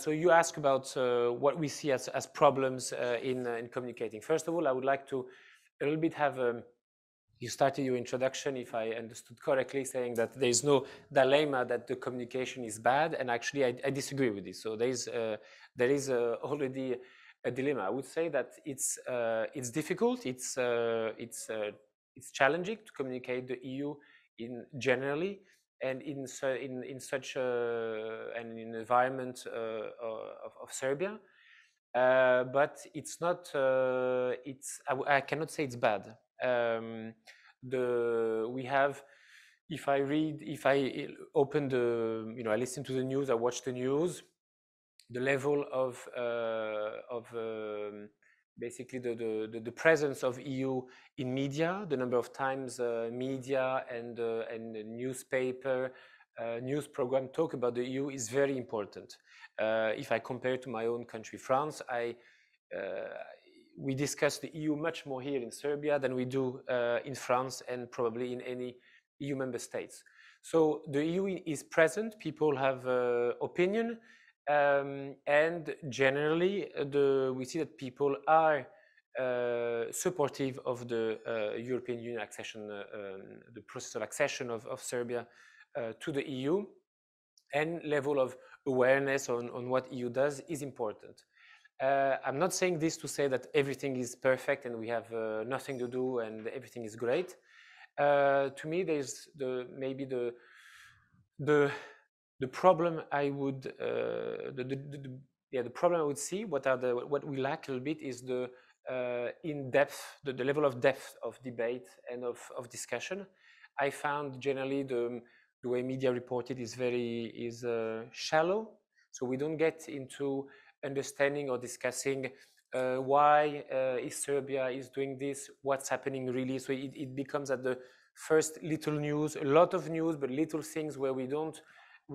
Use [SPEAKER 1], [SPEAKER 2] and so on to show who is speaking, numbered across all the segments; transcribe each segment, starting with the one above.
[SPEAKER 1] So you ask about what we see as problems in communicating. First of all, I would like to a little bit have you started your introduction, if I understood correctly, saying that there is no dilemma that the communication is bad, and actually I disagree with this. So there is already a dilemma. I would say that it's difficult, it's challenging to communicate the EU in generally, and in such an environment of Serbia. But it's not. I cannot say it's bad. We have. If I open I listen to the news, I watch the news. The level of basically the presence of EU in media, the number of times media and the newspaper, news program talk about the EU is very important. If I compare to my own country, France, we discuss the EU much more here in Serbia than we do in France and probably in any EU member states. So the EU is present, people have opinion, and generally we see that people are supportive of the European Union accession, the process of accession of Serbia to the EU, and level of awareness on what EU does is important. I'm not saying this to say that everything is perfect and we have nothing to do and everything is great. To me, there's maybe the problem I would the problem I would see what we lack a little bit is the in-depth, the level of depth of debate and of discussion. I found generally the way media reported is very shallow, so we don't get into understanding or discussing why is Serbia is doing this, what's happening really. So it becomes at the first little news, a lot of news, but little things where we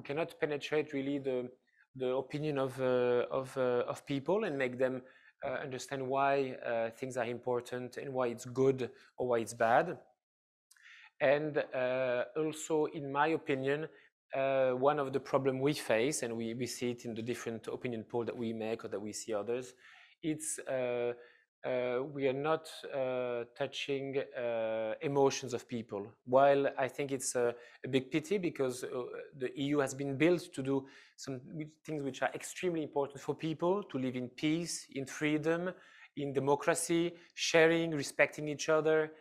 [SPEAKER 1] cannot penetrate really the opinion of people and make them understand why things are important and why it's good or why it's bad. And also, in my opinion, one of the problems we face, and we see it in the different opinion polls that we make or that we see others, it's we are not touching emotions of people. While I think it's a big pity because the EU has been built to do some things which are extremely important for people, to live in peace, in freedom, in democracy, sharing, respecting each other.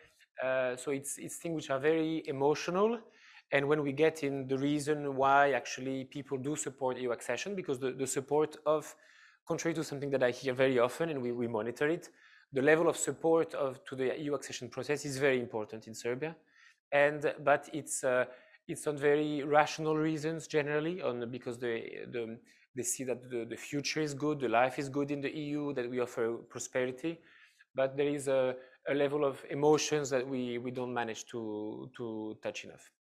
[SPEAKER 1] So it's things which are very emotional. And when we get in the reason why actually people do support EU accession, because the support of, contrary to something that I hear very often and we monitor it, the level of support to the EU accession process is very important in Serbia. But it's on very rational reasons generally, because they see that the future is good, the life is good in the EU, that we offer prosperity. But there is a level of emotions that we don't manage to touch enough.